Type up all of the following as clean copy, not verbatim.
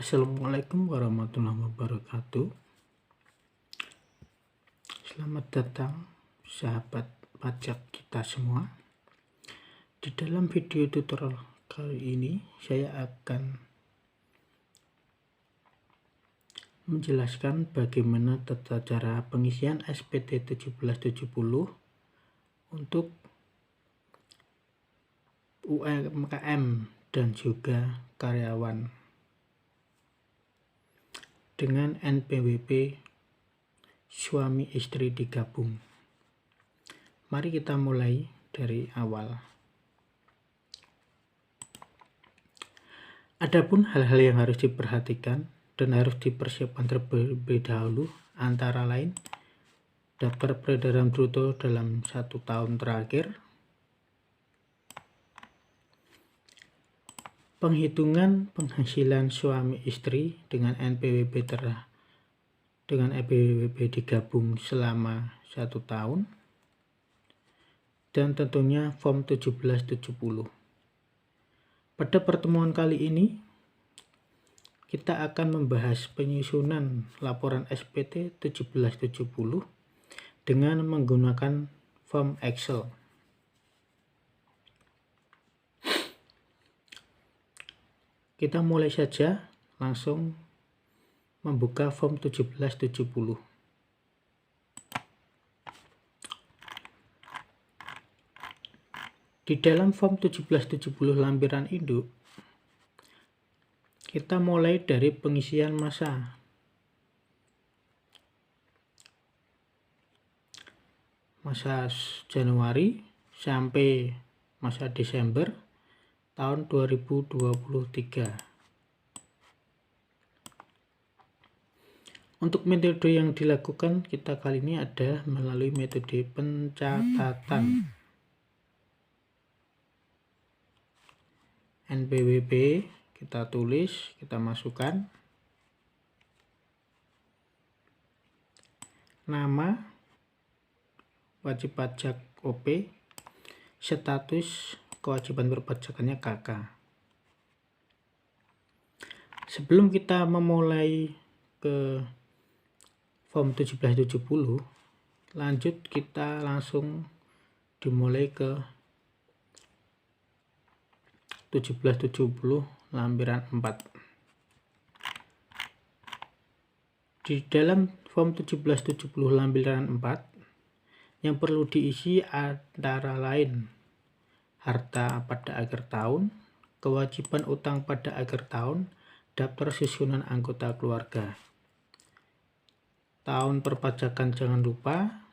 Assalamualaikum warahmatullahi wabarakatuh. Selamat datang sahabat pajak kita semua. Di dalam video tutorial kali ini saya akan menjelaskan bagaimana tata cara pengisian SPT 1770 untuk UMKM dan juga karyawan dengan NPWP suami istri digabung. Mari kita mulai dari awal. Adapun hal-hal yang harus diperhatikan dan harus dipersiapkan terlebih dahulu antara lain daftar peredaran bruto dalam 1 tahun terakhir, penghitungan penghasilan suami istri dengan NPWP digabung selama 1 tahun, dan tentunya form 1770. Pada pertemuan kali ini kita akan membahas penyusunan laporan SPT 1770 dengan menggunakan form Excel. Kita mulai saja langsung membuka form 1770. Di dalam form 1770 lampiran induk, kita mulai dari pengisian masa. Masa Januari sampai masa Desember tahun 2023. Untuk metode yang dilakukan kita kali ini adalah melalui metode pencatatan. NPWP kita tulis, kita masukkan nama wajib pajak OP, status kewajiban perpajakannya KK. Sebelum kita memulai ke form 1770, lanjut kita langsung dimulai ke 1770 lampiran 4. Di dalam form 1770 lampiran 4 yang perlu diisi antara lain harta pada akhir tahun, kewajiban utang pada akhir tahun, daftar susunan anggota keluarga. Tahun perpajakan jangan lupa,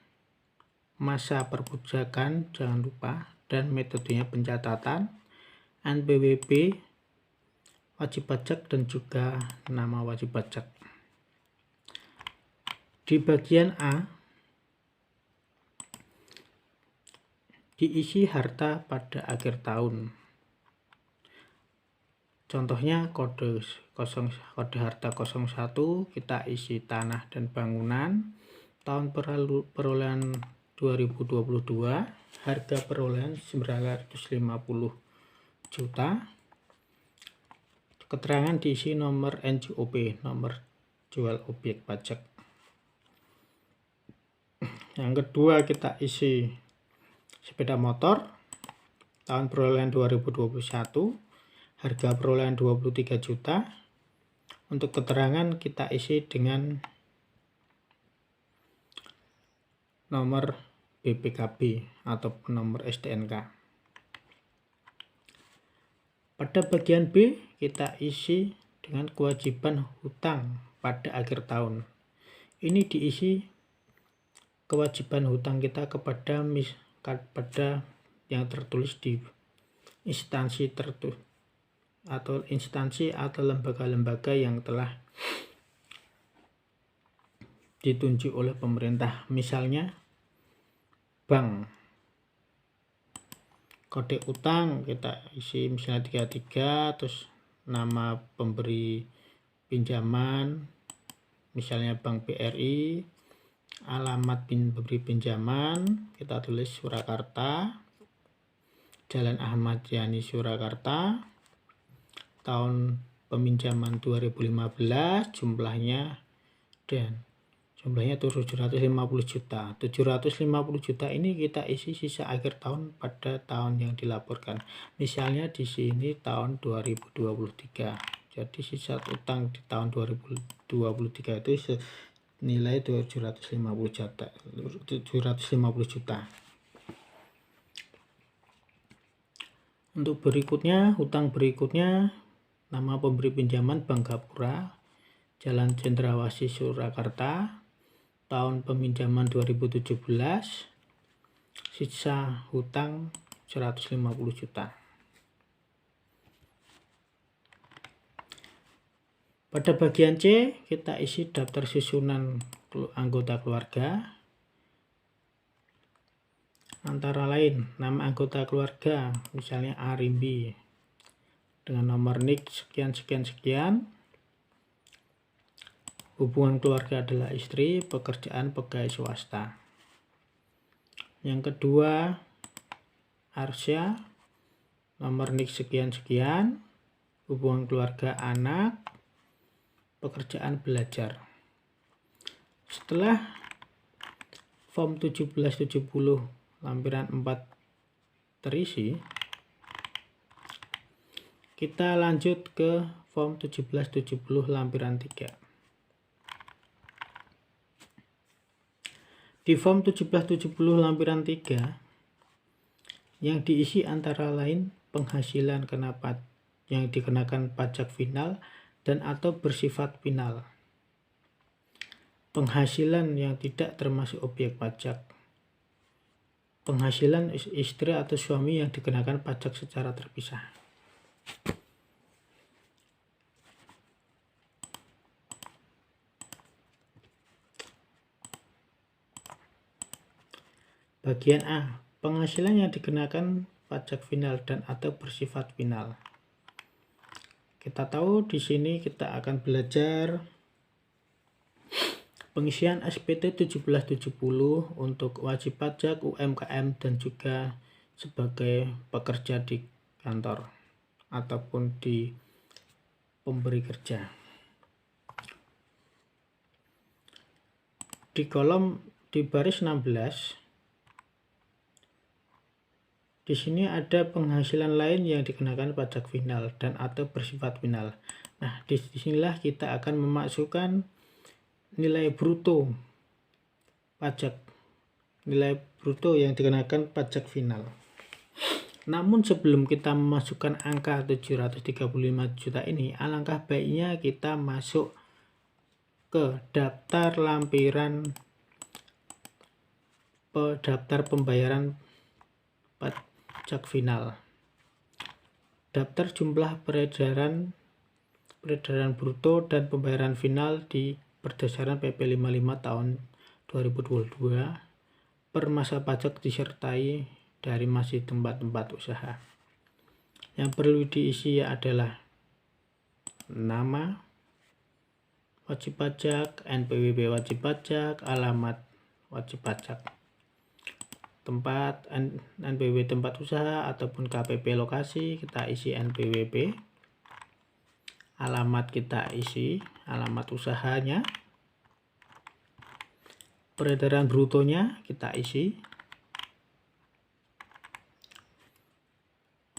masa perpajakan jangan lupa, dan metodenya pencatatan, NPWP, wajib pajak, dan juga nama wajib pajak. Di bagian A, diisi harta pada akhir tahun. Contohnya kode harta 01 kita isi tanah dan bangunan, tahun perolehan 2022, harga perolehan 950 juta. Keterangan diisi nomor NJOP, nomor jual objek pajak. Yang kedua kita isi sepeda motor, tahun perolehan 2021, harga perolehan 23 juta. Untuk keterangan kita isi dengan nomor BPKB ataupun nomor STNK. Pada bagian B kita isi dengan kewajiban hutang pada akhir tahun. Ini diisi kewajiban hutang kita kepada yang tertulis di instansi atau lembaga-lembaga yang telah ditunjuk oleh pemerintah, misalnya bank. Kode utang kita isi misalnya 33, terus nama pemberi pinjaman misalnya Bank BRI, alamat pemberi pinjaman kita tulis Surakarta, Jalan Ahmad Yani Surakarta, tahun peminjaman 2015 jumlahnya 750 juta. 750 juta ini kita isi sisa akhir tahun pada tahun yang dilaporkan. Misalnya di sini tahun 2023. Jadi sisa utang di tahun 2023 itu senilai 750 juta. Untuk berikutnya, hutang berikutnya, nama pemberi pinjaman Bank Gapura, Jalan Cendrawasih Surakarta, tahun peminjaman 2017, sisa hutang 150 juta. Pada bagian C, kita isi daftar susunan anggota keluarga. Antara lain, nama anggota keluarga, misalnya Arimbi, dengan nomor NIK sekian. Hubungan keluarga adalah istri, pekerjaan pegawai swasta. Yang kedua, Arsya, nomor NIK sekian. Hubungan keluarga anak, pekerjaan belajar. Setelah form 1770 lampiran 4 terisi, kita lanjut ke form 1770 lampiran 3. Di form 1770 lampiran 3 yang diisi antara lain penghasilan yang dikenakan pajak final dan atau bersifat final. Penghasilan yang tidak termasuk objek pajak. Penghasilan istri atau suami yang dikenakan pajak secara terpisah. Bagian A, penghasilan yang dikenakan pajak final dan atau bersifat final. Kita tahu di sini kita akan belajar pengisian SPT 1770 untuk wajib pajak, UMKM, dan juga sebagai pekerja di kantor ataupun di pemberi kerja. Di baris 16, di sini ada penghasilan lain yang dikenakan pajak final dan atau bersifat final. Nah, disinilah kita akan memasukkan nilai bruto pajak, nilai bruto yang dikenakan pajak final. Namun sebelum kita memasukkan angka 735 juta ini, alangkah baiknya kita masuk ke daftar pembayaran pajak final. Daftar jumlah peredaran bruto dan pembayaran final berdasarkan PP 55 tahun 2022 per masa pajak disertai dari masih tempat-tempat usaha. Yang perlu diisi adalah nama wajib pajak, NPWP wajib pajak, alamat wajib pajak, tempat NPWP tempat usaha ataupun KPP lokasi, kita isi NPWP, alamat kita isi alamat usahanya, peredaran brutonya kita isi,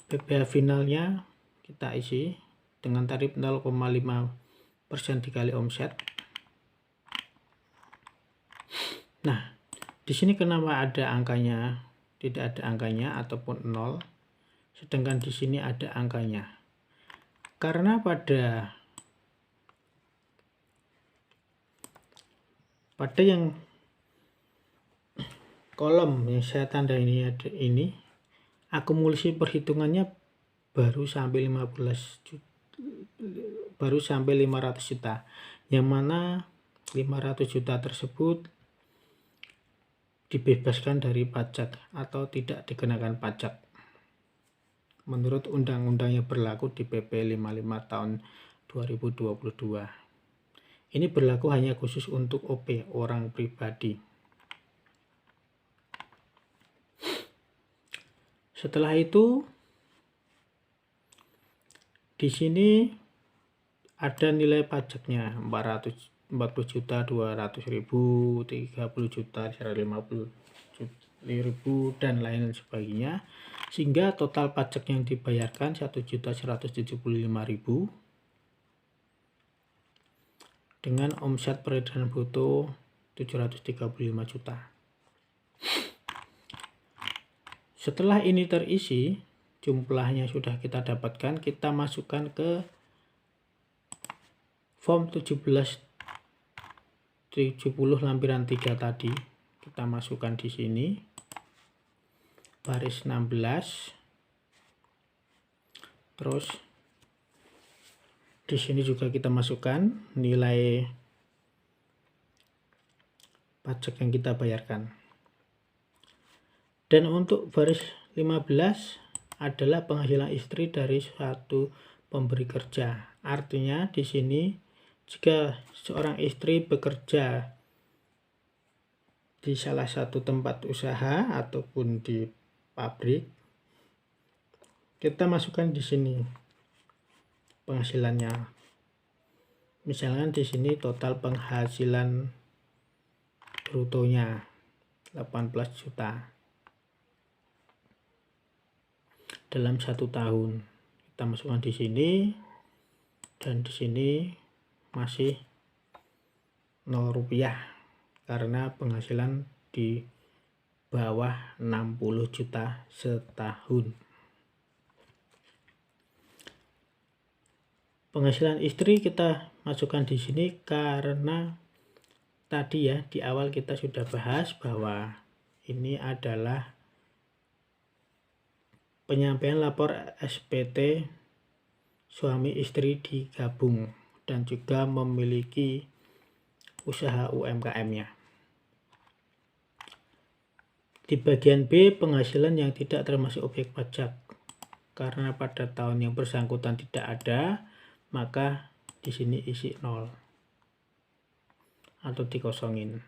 PPh finalnya kita isi dengan tarif 0,5% dikali omset. Nah, di sini kenapa ada angkanya, tidak ada angkanya ataupun 0, sedangkan di sini ada angkanya? Karena pada yang kolom yang saya tanda ini akumulasi perhitungannya baru sampai 500 juta, yang mana 500 juta tersebut dibebaskan dari pajak atau tidak dikenakan pajak menurut undang-undang yang berlaku di PP 55 tahun 2022. Ini berlaku hanya khusus untuk OP, orang pribadi. Setelah itu di sini ada nilai pajaknya 440.200.000, 30.150.000 dan lain sebagainya, sehingga total pajak yang dibayarkan 1.175.000 dengan omset peredaran bruto 735 juta. Setelah ini terisi, jumlahnya sudah kita dapatkan, kita masukkan ke form 1770 lampiran 3 tadi. Kita masukkan di sini baris 16. Terus di sini juga kita masukkan nilai pajak yang kita bayarkan. Dan untuk baris 15 adalah penghasilan istri dari suatu pemberi kerja. Artinya di sini jika seorang istri bekerja di salah satu tempat usaha ataupun di pabrik, kita masukkan di sini penghasilannya. Misalkan di sini total penghasilan brutonya 18 juta dalam 1 tahun. Kita masukkan di sini, dan di sini masih 0 rupiah karena penghasilan di bawah 60 juta setahun. Penghasilan istri kita masukkan di sini karena tadi ya di awal kita sudah bahas bahwa ini adalah penyampaian lapor SPT suami istri digabung dan juga memiliki usaha UMKM-nya. Di bagian B, penghasilan yang tidak termasuk objek pajak. Karena pada tahun yang bersangkutan tidak ada, maka di sini isi 0 atau dikosongin.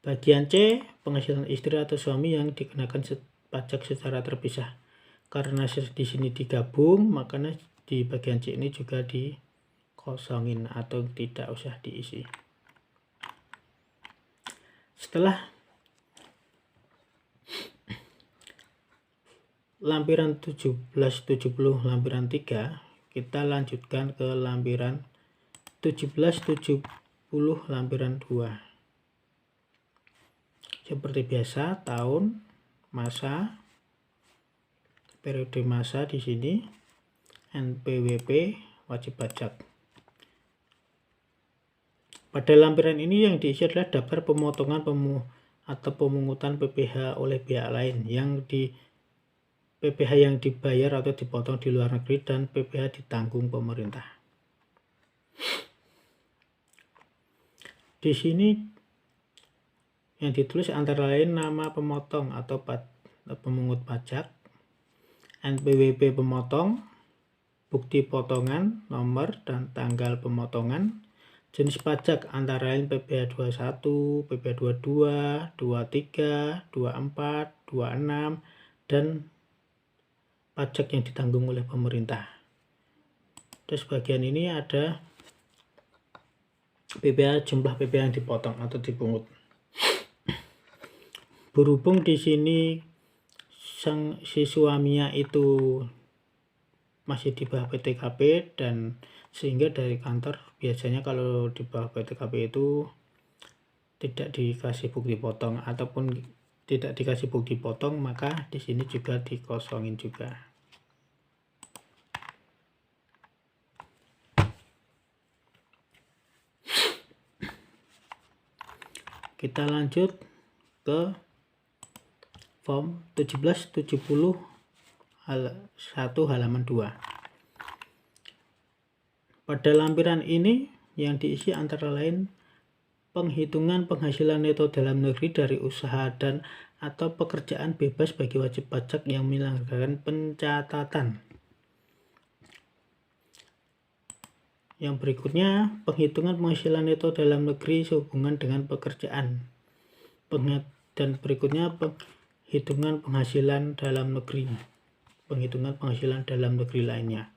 Bagian C, penghasilan istri atau suami yang dikenakan pajak secara terpisah. Karena di sini digabung, makanya di bagian C ini juga dikosongin atau tidak usah diisi. Setelah lampiran 1770 lampiran 3, kita lanjutkan ke lampiran 1770 lampiran 2. Seperti biasa, tahun, masa, periode masa di sini, NPWP, wajib pajak. Pada lampiran ini yang diisi adalah daftar pemotongan atau pemungutan PPh oleh pihak lain, yang di PPh yang dibayar atau dipotong di luar negeri dan PPh ditanggung pemerintah. Di sini yang ditulis antara lain nama pemotong atau pemungut pajak, NPWP pemotong, bukti potongan, nomor dan tanggal pemotongan, jenis pajak antara lain PPh 21, PPh 22, 23, 24, 26, dan pajak yang ditanggung oleh pemerintah. Terus bagian ini ada PPh, jumlah PPh yang dipotong atau dipungut. Berhubung di sini si suaminya itu masih di bawah PTKP, dan sehingga dari kantor biasanya kalau di bawah PTKP itu tidak dikasih bukti potong ataupun tidak dikasih bukti potong, maka di sini juga dikosongin juga. Kita lanjut ke form 1770 1 halaman 2. Pada lampiran ini yang diisi antara lain penghitungan penghasilan neto dalam negeri dari usaha dan atau pekerjaan bebas bagi wajib pajak yang menyelenggarakan pencatatan. Yang berikutnya, penghitungan penghasilan neto dalam negeri sehubungan dengan pekerjaan. Dan berikutnya, penghitungan penghasilan dalam negeri. Penghitungan penghasilan dalam negeri lainnya.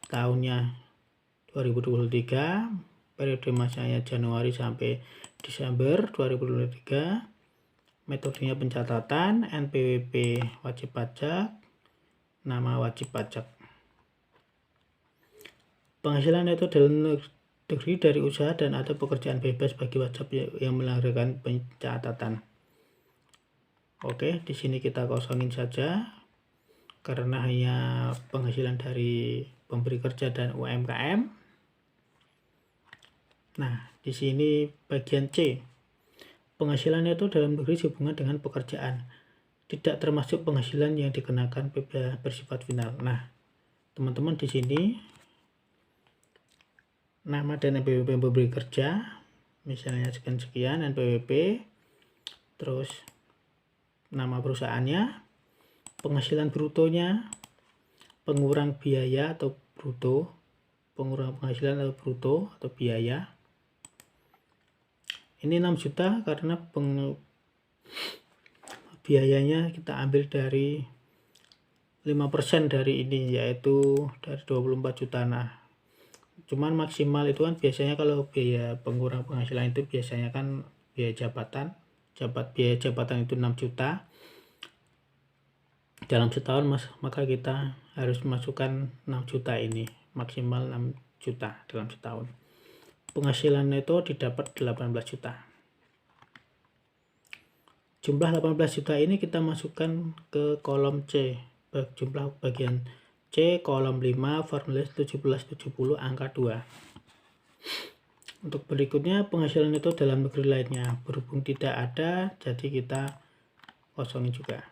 Tahunnya 2023, periode masanya Januari sampai Desember 2023, metodenya pencatatan, NPWP wajib pajak, nama wajib pajak. Penghasilan neto dalam negeri dari usaha dan atau pekerjaan bebas bagi wajib yang melanggarkan pencatatan. Oke, di sini kita kosongin saja karena hanya penghasilan dari pemberi kerja dan UMKM. Nah, di sini bagian C. Penghasilan neto dalam negeri sehubungan dengan pekerjaan. Tidak termasuk penghasilan yang dikenakan PPh bersifat final. Nah, teman-teman di sini nama dan NPWP pemberi kerja, misalnya sekian-sekian NPWP, terus nama perusahaannya, penghasilan brutonya, pengurang biaya atau bruto, pengurang penghasilan atau bruto atau biaya. Ini 6 juta karena biayanya kita ambil dari 5% dari ini, yaitu dari 24 juta. Nah, cuman maksimal itu kan biasanya kalau biaya pengurang penghasilan itu biasanya kan biaya jabatan, biaya jabatan itu 6 juta dalam setahun, maka kita harus masukkan 6 juta ini, maksimal 6 juta dalam setahun. Penghasilan neto didapat 18 juta. Jumlah 18 juta ini kita masukkan ke kolom C, jumlah bagian C, kolom 5, formulir 1770 angka 2. Untuk berikutnya penghasilan neto dalam negeri lainnya, berhubung tidak ada, jadi kita kosongin juga.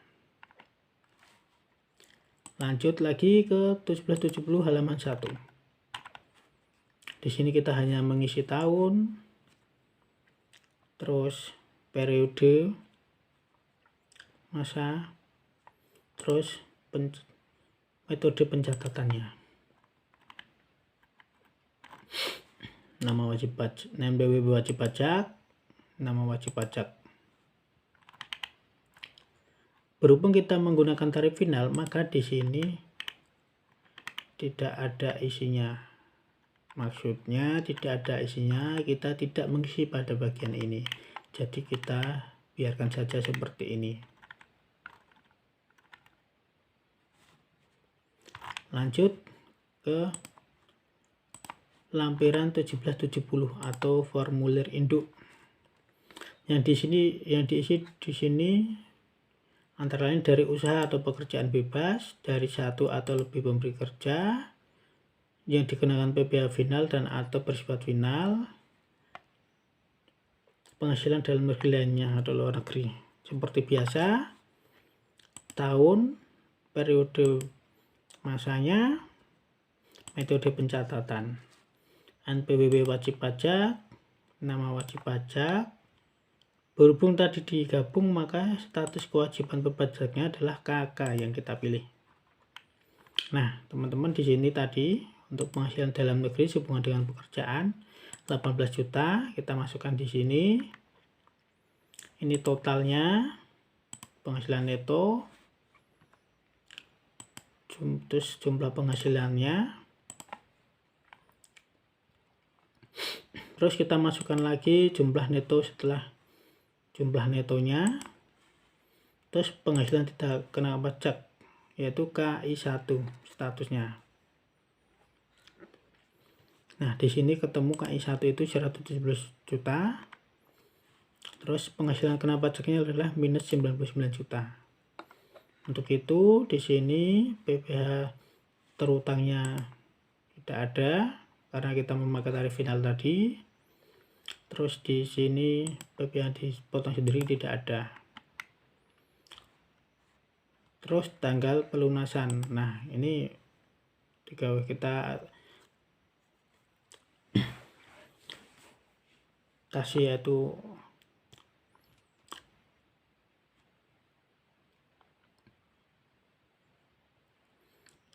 Lanjut lagi ke 1770 halaman 1. Di sini kita hanya mengisi tahun, terus periode, masa, terus metode pencatatannya. Nama wajib pajak, NPWP wajib pajak, nama wajib pajak. Berhubung kita menggunakan tarif final, maka di sini tidak ada isinya. Maksudnya tidak ada isinya, kita tidak mengisi pada bagian ini. Jadi kita biarkan saja seperti ini. Lanjut ke lampiran 1770 atau formulir induk. Yang diisi di sini antara lain dari usaha atau pekerjaan bebas, dari satu atau lebih pemberi kerja, yang dikenakan PPh final dan atau bersifat final, penghasilan dalam negeri lainnya atau luar negeri. Seperti biasa, tahun, periode masanya, metode pencatatan, NPWP wajib pajak, nama wajib pajak. Berhubung tadi digabung, maka status kewajiban perpajakannya adalah KK yang kita pilih. Nah, teman-teman di sini tadi untuk penghasilan dalam negeri sehubungan dengan pekerjaan 18 juta kita masukkan di sini. Ini totalnya penghasilan neto, terus jumlah penghasilannya, terus kita masukkan lagi jumlah neto setelah jumlah netonya, terus penghasilan tidak kena pajak yaitu KI1 statusnya. Nah, di sini ketemu KI1 itu 117 juta. Terus penghasilan kena pajaknya adalah minus 99 juta. Untuk itu di sini PPh terutangnya tidak ada karena kita memakai tarif final tadi. Terus di sini PPh dipotong sendiri tidak ada. Terus tanggal pelunasan. Nah, ini kita kasih yaitu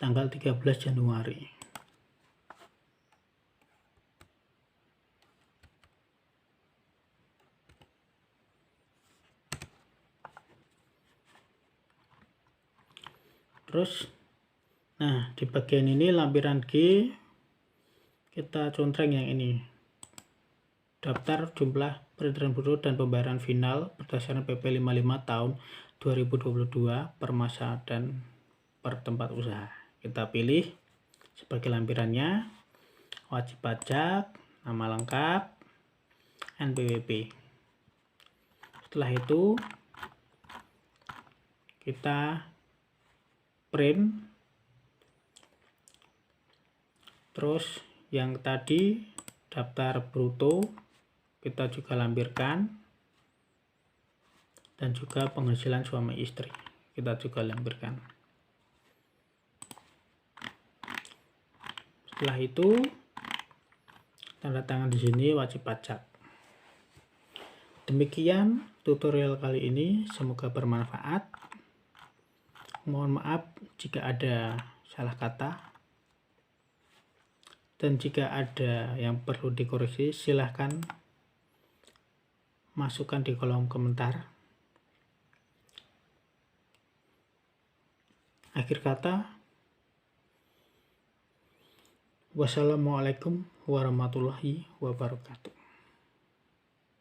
tanggal 13 Januari. Terus, nah di bagian ini lampiran G Kita contreng yang ini. Daftar jumlah peredaran buruh dan pembayaran final berdasarkan PP 55 tahun 2022 per masa dan per tempat usaha. Kita pilih sebagai lampirannya wajib pajak, nama lengkap, NPWP. Setelah itu kita print, terus yang tadi daftar bruto kita juga lampirkan, dan juga penghasilan suami istri kita juga lampirkan. Setelah itu tanda tangan di sini wajib pajak. Demikian tutorial kali ini, semoga bermanfaat. Mohon maaf jika ada salah kata, dan jika ada yang perlu dikoreksi silahkan masukkan di kolom komentar. Akhir kata, wassalamualaikum warahmatullahi wabarakatuh.